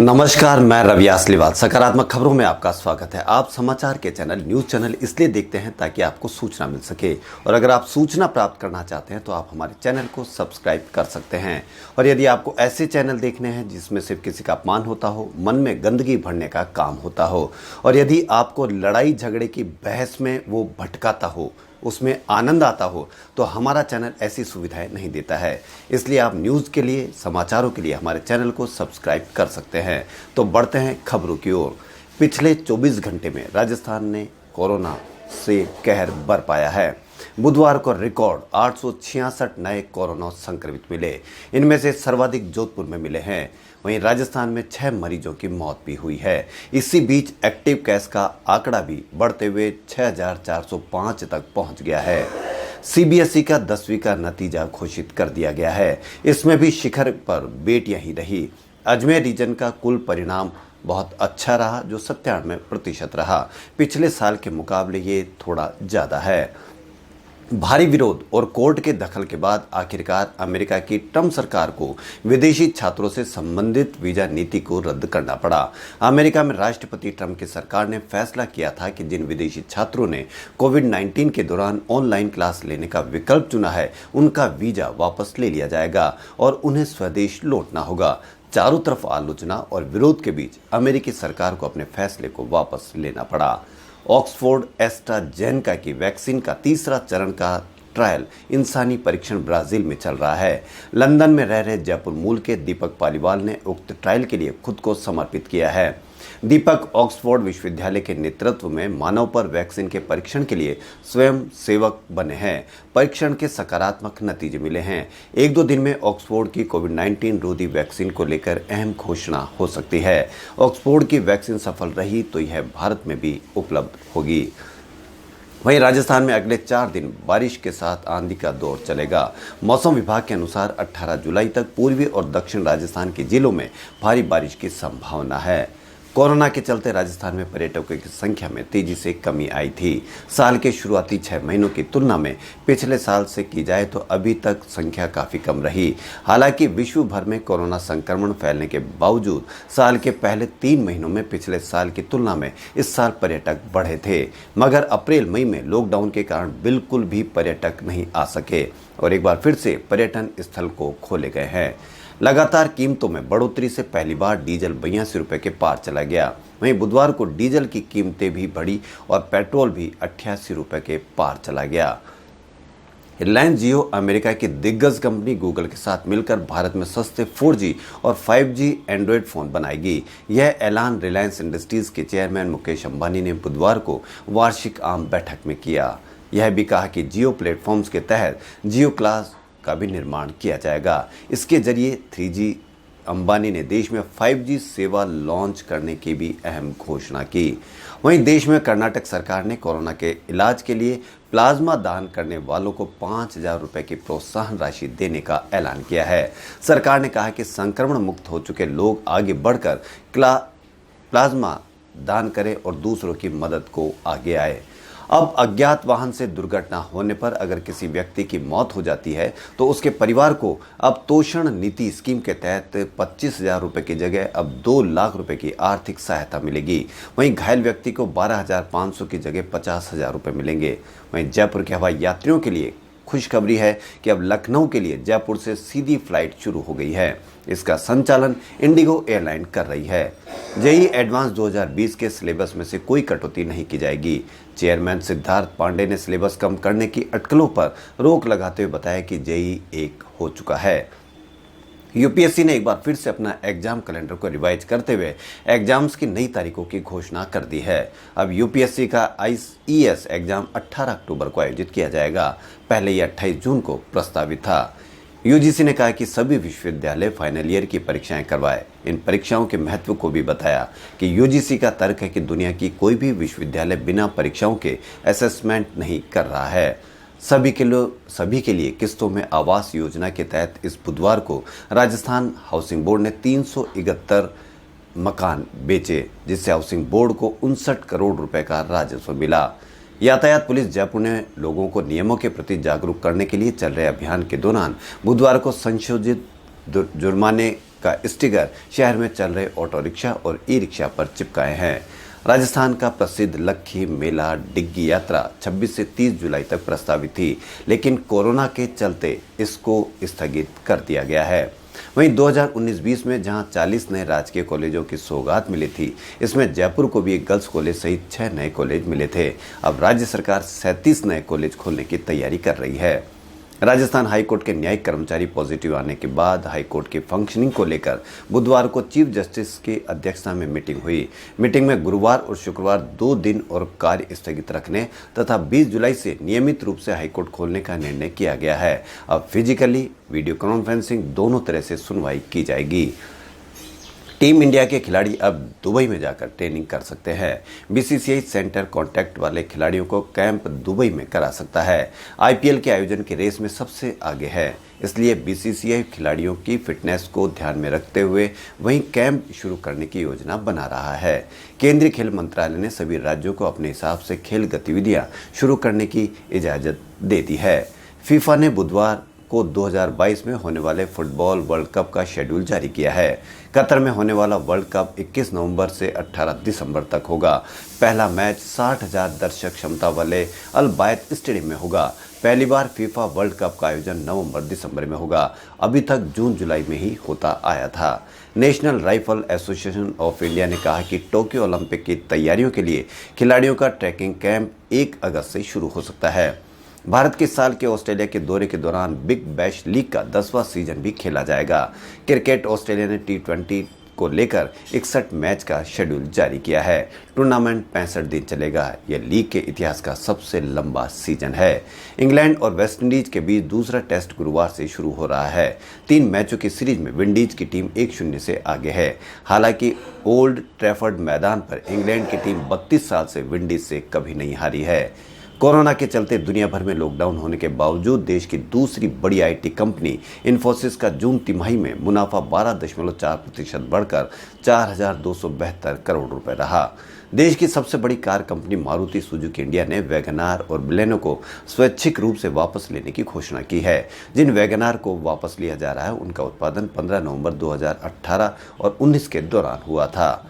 नमस्कार, मैं रवि आसलीवाल। सकारात्मक खबरों में आपका स्वागत है। आप समाचार के चैनल न्यूज़ चैनल इसलिए देखते हैं ताकि आपको सूचना मिल सके, और अगर आप सूचना प्राप्त करना चाहते हैं तो आप हमारे चैनल को सब्सक्राइब कर सकते हैं। और यदि आपको ऐसे चैनल देखने हैं जिसमें सिर्फ किसी का अपमान होता हो, मन में गंदगी भरने का काम होता हो, और यदि आपको लड़ाई झगड़े की बहस में वो भटकाता हो, उसमें आनंद आता हो, तो हमारा चैनल ऐसी सुविधाएं नहीं देता है। इसलिए आप न्यूज़ के लिए, समाचारों के लिए हमारे चैनल को सब्सक्राइब कर सकते हैं। तो बढ़ते हैं खबरों की ओर। पिछले 24 घंटे में राजस्थान ने कोरोना से कहर बरपाया है। बुधवार को रिकॉर्ड 866 नए कोरोना संक्रमित मिले। इनमें से सर्वाधिक जोधपुर में मिले हैं। वहीं राजस्थान में 6 मरीजों की मौत भी हुई है। इसी बीच एक्टिव केस का आंकड़ा भी बढ़ते हुए 6405 तक पहुंच गया है। सीबीएसई का 10वीं का नतीजा घोषित कर दिया गया है। इसमें भी शिखर पर बेटियां ही रही। अजमेर रीजन का कुल परिणाम बहुत अच्छा रहा, जो 97% रहा। पिछले साल के मुकाबले ये थोड़ा ज़्यादा है। भारी विरोध और कोर्ट के दखल के बाद आखिरकार अमेरिका की ट्रंप सरकार को विदेशी छात्रों से संबंधित वीजा नीति को रद्द करना पड़ा। अमेरिका में राष्ट्रपति ट्रंप की सरकार ने फैसला किया था कि जिन विदेशी छात्रों ने कोविड-19 के दौरान ऑनलाइन क्लास लेने का विकल्प चुना है, उनका वीजा वापस ले लिया जाएगा और उन्हें स्वदेश लौटना होगा। चारों तरफ आलोचना और विरोध के बीच अमेरिकी सरकार को अपने फैसले को वापस लेना पड़ा। ऑक्सफोर्ड एस्ट्राजेनेका की वैक्सीन का तीसरा चरण का ट्रायल इंसानी परीक्षण ब्राजील में चल रहा है। लंदन में रह रहे जयपुर मूल के दीपक पालीवाल ने उक्त ट्रायल के लिए खुद को समर्पित किया है। दीपक ऑक्सफोर्ड विश्वविद्यालय के नेतृत्व में मानव पर वैक्सीन के परीक्षण के लिए स्वयं सेवक बने हैं। परीक्षण के सकारात्मक नतीजे मिले हैं। 1-2 दिन में ऑक्सफोर्ड की कोविड-19 रोधी वैक्सीन को लेकर अहम घोषणा हो सकती है। ऑक्सफोर्ड की वैक्सीन सफल रही तो यह भारत में भी उपलब्ध होगी। वहीं राजस्थान में अगले 4 दिन बारिश के साथ आंधी का दौर चलेगा। मौसम विभाग के अनुसार 18 जुलाई तक पूर्वी और दक्षिण राजस्थान के जिलों में भारी बारिश की संभावना है। कोरोना के चलते राजस्थान में पर्यटकों की संख्या में तेजी से कमी आई थी। साल के शुरुआती 6 महीनों की तुलना में पिछले साल से की जाए तो अभी तक संख्या काफ़ी कम रही। हालांकि विश्व भर में कोरोना संक्रमण फैलने के बावजूद साल के पहले 3 महीनों में पिछले साल की तुलना में इस साल पर्यटक बढ़े थे, मगर अप्रैल मई में लॉकडाउन के कारण बिल्कुल भी पर्यटक नहीं आ सके और एक बार फिर से पर्यटन स्थल को खोले गए हैं। लगातार कीमतों में बढ़ोतरी से पहली बार डीजल 82 रुपये के पार चला गया। वहीं बुधवार को डीजल की कीमतें भी बढ़ी और पेट्रोल भी 88 रुपये के पार चला गया। रिलायंस जियो अमेरिका की दिग्गज कंपनी गूगल के साथ मिलकर भारत में सस्ते 4G और 5G एंड्रॉयड फ़ोन बनाएगी। यह ऐलान रिलायंस इंडस्ट्रीज के चेयरमैन मुकेश अंबानी ने बुधवार को वार्षिक आम बैठक में किया। यह भी कहा कि जियो प्लेटफॉर्म्स के तहत जियो क्लास का भी निर्माण किया जाएगा। इसके जरिए 3G अंबानी ने देश में 5G सेवा लॉन्च करने की भी अहम घोषणा की। वहीं देश में कर्नाटक सरकार ने कोरोना के इलाज के लिए प्लाज्मा दान करने वालों को 5,000 रुपये की प्रोत्साहन राशि देने का ऐलान किया है। सरकार ने कहा कि संक्रमण मुक्त हो चुके लोग आगे बढ़कर प्लाज्मा दान करें और दूसरों की मदद को आगे आए। अब अज्ञात वाहन से दुर्घटना होने पर अगर किसी व्यक्ति की मौत हो जाती है तो उसके परिवार को अब तोषण नीति स्कीम के तहत 25,000 रुपये की जगह अब 2 लाख रुपए की आर्थिक सहायता मिलेगी। वहीं घायल व्यक्ति को 12,500 की जगह 50,000 रुपये मिलेंगे। वहीं जयपुर के हवाई यात्रियों के लिए खुशखबरी है कि अब लखनऊ के लिए जयपुर से सीधी फ्लाइट शुरू हो गई है। इसका संचालन इंडिगो एयरलाइन कर रही है। जेईई एडवांस 2020 के सिलेबस में से कोई कटौती नहीं की जाएगी। चेयरमैन सिद्धार्थ पांडे ने सिलेबस कम करने की अटकलों पर रोक लगाते हुए बताया कि जेईई 1 हो चुका है। यूपीएससी ने एक बार फिर से अपना एग्जाम कैलेंडर को रिवाइज करते हुए एग्जाम्स की नई तारीखों की घोषणा कर दी है। अब यूपीएससी का आईईएस एग्जाम 18 अक्टूबर को आयोजित किया जाएगा। पहले यह 28 जून को प्रस्तावित था। यूजीसी ने कहा कि सभी विश्वविद्यालय फाइनल ईयर की परीक्षाएं करवाए। इन परीक्षाओं के महत्व को भी बताया कि यूजीसी का तर्क है कि दुनिया की कोई भी विश्वविद्यालय बिना परीक्षाओं के असेसमेंट नहीं कर रहा है। सभी के लिए किस्तों में आवास योजना के तहत इस बुधवार को राजस्थान हाउसिंग बोर्ड ने 371 मकान बेचे, जिससे हाउसिंग बोर्ड को 59 करोड़ रुपए का राजस्व मिला। यातायात पुलिस जयपुर ने लोगों को नियमों के प्रति जागरूक करने के लिए चल रहे अभियान के दौरान बुधवार को संशोधित जुर्माने का स्टिकर शहर में चल रहे ऑटो रिक्शा और ई रिक्शा पर चिपकाए हैं। राजस्थान का प्रसिद्ध लक्खी मेला डिग्गी यात्रा 26 से 30 जुलाई तक प्रस्तावित थी, लेकिन कोरोना के चलते इसको स्थगित कर दिया गया है। वहीं 2019-20 में जहां 40 नए राजकीय कॉलेजों की सौगात मिली थी, इसमें जयपुर को भी एक गर्ल्स कॉलेज सहित 6 नए कॉलेज मिले थे। अब राज्य सरकार 37 नए कॉलेज खोलने की तैयारी कर रही है। राजस्थान हाईकोर्ट के न्यायिक कर्मचारी पॉजिटिव आने के बाद हाईकोर्ट की फंक्शनिंग को लेकर बुधवार को चीफ जस्टिस की अध्यक्षता में मीटिंग हुई। मीटिंग में गुरुवार और शुक्रवार 2 दिन और कार्य स्थगित रखने तथा 20 जुलाई से नियमित रूप से हाईकोर्ट खोलने का निर्णय किया गया है। अब फिजिकली, वीडियो कॉन्फ्रेंसिंग दोनों तरह से सुनवाई की जाएगी। टीम इंडिया के खिलाड़ी अब दुबई में जाकर ट्रेनिंग कर सकते हैं। बीसीसीआई सेंटर कॉन्टैक्ट वाले खिलाड़ियों को कैंप दुबई में करा सकता है। आईपीएल के आयोजन की रेस में सबसे आगे है, इसलिए बीसीसीआई खिलाड़ियों की फिटनेस को ध्यान में रखते हुए वहीं कैंप शुरू करने की योजना बना रहा है। केंद्रीय खेल मंत्रालय ने सभी राज्यों को अपने हिसाब से खेल गतिविधियां शुरू करने की इजाज़त दे दी है। फीफा ने बुधवार को 2022 में होने वाले फुटबॉल वर्ल्ड कप का शेड्यूल जारी किया है। कतर में होने वाला वर्ल्ड कप 21 नवंबर से 18 दिसंबर तक होगा। पहला मैच 60,000 दर्शक क्षमता वाले अल बायत स्टेडियम में होगा। पहली बार फीफा वर्ल्ड कप का आयोजन नवंबर-दिसंबर में होगा। अभी तक जून-जुलाई में ही होता आया था। National rifle association of India ने कहा कि टोक्यो ओलंपिक की तैयारियों के लिए खिलाड़ियों का ट्रैकिंग कैंप 1 अगस्त से शुरू हो सकता है। भारत के साल के ऑस्ट्रेलिया के दौरे के दौरान बिग बैश लीग का 10वां सीजन भी खेला जाएगा। क्रिकेट ऑस्ट्रेलिया ने T20 को लेकर 61 मैच का शेड्यूल जारी किया है। टूर्नामेंट 65 दिन चलेगा। यह लीग के इतिहास का सबसे लंबा सीजन है। इंग्लैंड और वेस्टइंडीज के बीच दूसरा टेस्ट गुरुवार से शुरू हो रहा है। 3 मैचों की सीरीज में विंडीज की टीम 1-0 से आगे है। हालांकि ओल्ड ट्रैफर्ड मैदान पर इंग्लैंड की टीम 32 साल से विंडीज से कभी नहीं हारी है। कोरोना के चलते दुनिया भर में लॉकडाउन होने के बावजूद देश की दूसरी बड़ी आईटी कंपनी इन्फोसिस का जून तिमाही में मुनाफा 12.4% बढ़कर 4,272 करोड़ रुपए रहा। देश की सबसे बड़ी car company Maruti Suzuki India ने वैगनार और बलेनो को स्वैच्छिक रूप से वापस लेने की घोषणा की है। जिन वैगनार को वापस लिया जा रहा है, उनका उत्पादन 15 नवंबर 2018 और 19 के दौरान हुआ था।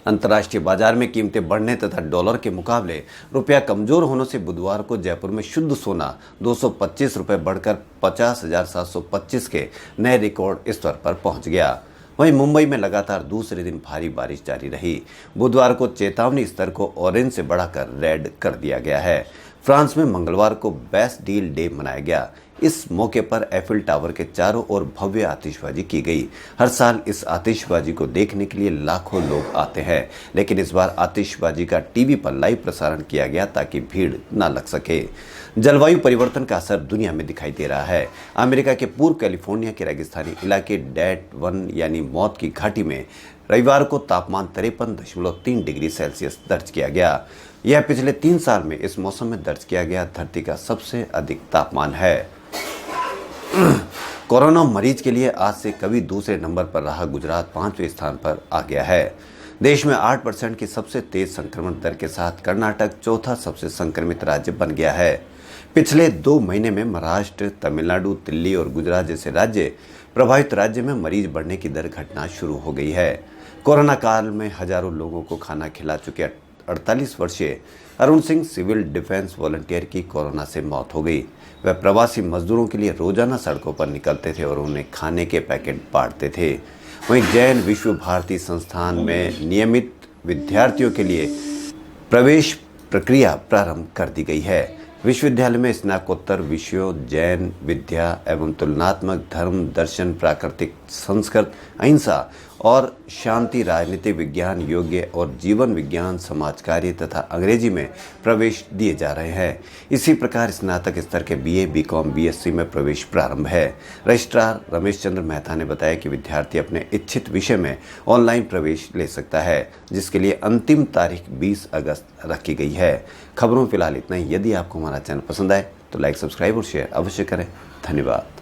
अंतर्राष्ट्रीय बाजार में कीमतें बढ़ने तथा डॉलर के मुकाबले रुपया कमजोर होने से बुधवार को जयपुर में शुद्ध सोना 225 रुपये बढ़कर 50,725 के नए रिकॉर्ड स्तर पर पहुंच गया। वहीं मुंबई में लगातार दूसरे दिन भारी बारिश जारी रही। बुधवार को चेतावनी स्तर को ऑरेंज से बढ़ाकर रेड कर दिया गया है। फ्रांस में मंगलवार को बैस्टिल डे मनाया गया। इस मौके पर एफिल टावर के चारों ओर भव्य आतिशबाजी की गई। हर साल इस आतिशबाजी को देखने के लिए लाखों लोग आते हैं, लेकिन इस बार आतिशबाजी का टीवी पर लाइव प्रसारण किया गया ताकि भीड़ न लग सके। जलवायु परिवर्तन का असर दुनिया में दिखाई दे रहा है। अमेरिका के पूर्व कैलिफोर्निया के रेगिस्तानी इलाके डेट 1 यानी मौत की घाटी में रविवार को तापमान 53.3 डिग्री सेल्सियस दर्ज किया गया। यह पिछले 3 साल में इस मौसम में दर्ज किया गया धरती का सबसे अधिक तापमान है। कोरोना मरीज के लिए आज से कभी दूसरे नंबर पर रहा गुजरात 5वें स्थान पर आ गया है। देश में 8% की सबसे तेज संक्रमण दर के साथ कर्नाटक चौथा सबसे संक्रमित राज्य बन गया है। पिछले 2 महीने में महाराष्ट्र, तमिलनाडु, दिल्ली और गुजरात जैसे राज्य प्रभावित राज्य में मरीज बढ़ने की दर घटना शुरू हो गई है। कोरोना काल में हजारों लोगों को खाना खिला चुके 48 वर्षीय Arun Singh civil defence volunteer की कोरोना से मौत हो गई। वह प्रवासी मजदूरों के लिए रोजाना सड़कों पर निकलते थे और उन्हें खाने के पैकेट बांटते थे। वहीं जैन विश्व भारती संस्थान में नियमित विद्यार्थियों के लिए प्रवेश प्रक्रिया प्रारंभ कर दी गई है। विश्वविद्यालय में स्नातकोत्तर विषयों जैन विद्या एवं तुलनात्मक धर्म, दर्शन, प्राकृतिक संस्कृत, अहिंसा और शांति, राजनीतिक विज्ञान, योग्य और जीवन विज्ञान, समाज कार्य तथा अंग्रेजी में प्रवेश दिए जा रहे हैं। इसी प्रकार स्नातक स्तर के बीए, बीकॉम, बीएससी में प्रवेश प्रारंभ है। रजिस्ट्रार रमेश चंद्र मेहता ने बताया कि विद्यार्थी अपने इच्छित विषय में ऑनलाइन प्रवेश ले सकता है, जिसके लिए अंतिम तारीख 20 अगस्त रखी गई है। खबरों फिलहाल इतना ही। यदि आपको हमारा चैनल पसंद आए तो लाइक, सब्सक्राइब और शेयर अवश्य करें। धन्यवाद।